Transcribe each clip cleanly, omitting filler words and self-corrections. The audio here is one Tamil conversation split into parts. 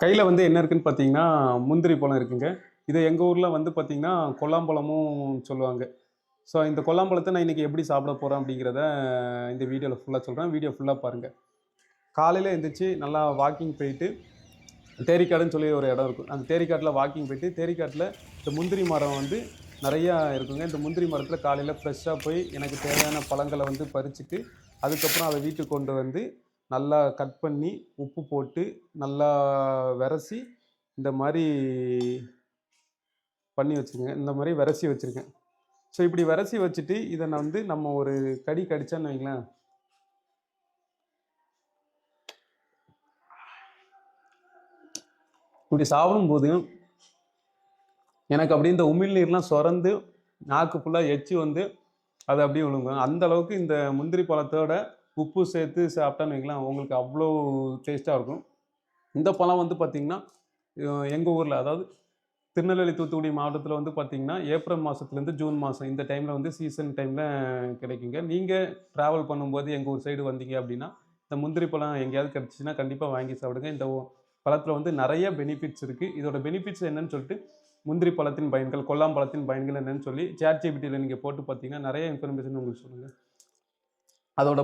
கையில் வந்து என்ன இருக்குன்னு பார்த்தீங்கன்னா, முந்திரி பழம் இருக்குங்க. இத எங்க ஊர்ல வந்து பார்த்தீங்கன்னா, கொல்லாம்பழமும் சொல்லுவாங்க. ஸோ இந்த கொல்லாம்பழத்த நான் இன்னைக்கு எப்படி சாப்பிட போறேன் அப்படிங்கிறத இந்த வீடியோல ஃபுல்லா சொல்றேன். வீடியோ ஃபுல்லா பாருங்க. காலையில எந்திரிச்சு நல்லா வாக்கிங் போயிட்டு, தேரிக்காடுன்னு சொல்லி ஒரு இடம் இருக்கும். அந்த தேரிக்காட்டுல வாக்கிங் போயிட்டு, தேரிக்காட்டுல இந்த முந்திரி மரம் வந்து நெறையா இருக்குங்க. இந்த முந்திரி மரத்தில காலையில ஃப்ரெஷ்ஷா போய் எனக்கு தேவையான பழங்கள வந்து பறிச்சுட்டு, அதுக்கப்புறம் அத வீட்டுக்கு கொண்டு வந்து நல்லா கட் பண்ணி, உப்பு போட்டு, நல்லா வெரசி, இந்த மாரி பண்ணி வச்சுருக்கேங்க. இந்த மாரி வெரசி வச்சிருக்கேன். ஸோ இப்படி வெரசி வச்சுட்டு, இத நான் வந்து நம்ம ஒரு கடி கடிச்சோன்னு வைங்களேன், இப்படி சாப்பிடும்போது எனக்கு அப்படியே இந்த உமிழ்நீர்லாம் சொரந்து, நாக்கு ஃபுல்லா எச்சி வந்து அது அப்படியே விழுங்கும். அந்த அளவுக்கு இந்த முந்திரி பழத்தோட உப்பு சேர்த்து சாப்பிட்டோன்னு வைங்களேன், உங்களுக்கு அவ்வளோ டேஸ்ட்டா இருக்கும். இந்த பழம் வந்து பார்த்தீங்கன்னா, எங்க ஊர்ல அதாவது திருநெல்வேலி, தூத்துக்குடி மாவட்டத்தில வந்து பார்த்தீங்கன்னா, ஏப்ரல் மாசத்துலேருந்து ஜூன் மாசம் இந்த டைம்ல வந்து சீசன் டைம்ல கிடைக்குங்க. நீங்க ட்ராவல் பண்ணும்போது எங்க ஊர் சைடு வந்தீங்க அப்படின்னா, இந்த முந்திரி பழம் எங்கேயாவது கிடைச்சுச்சுன்னா கண்டிப்பா வாங்கி சாப்பிடுங்க. இந்த பழத்தில வந்து நெறைய பெனிஃபிட்ஸ் இருக்கு. இதோட பெனிஃபிட்ஸ் என்னன்னு சொல்லிட்டு, முந்திரி பழத்தின் பயன்கள், கொல்லாம்பழத்தின் பயன்கள் என்னன்னு சொல்லி ChatGPTல நீங்க போட்டு பார்த்தீங்கன்னா, நெறைய இன்ஃபர்மேஷன் உங்களுக்கு சொல்லுங்க. அதோட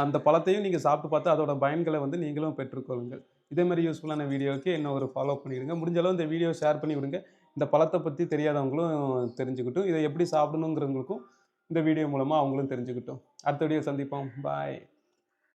அந்த பழத்தையும் நீங்க சாப்பிட்டு பார்த்து அதோட பயன்கள வந்து நீங்களும் பெற்றுக்கொள்ளுங்கள். இதே மாரி யூஸ்ஃபுல்லான வீடியோவுக்கு என்ன ஒரு ஃபாலோ பண்ணிடுங்க. முடிஞ்ச அளவு இந்த வீடியோ ஷேர் பண்ணி விடுங்க. இந்த பழத்த பத்தி தெரியாதவங்களும் தெரிஞ்சுக்கட்டும். இத எப்படி சாப்பிடணுங்கிறவங்களுக்கும் இந்த வீடியோ மூலமா அவங்களும் தெரிஞ்சுக்கட்டும். அடுத்த வீடியோ சந்திப்போம். பாய்.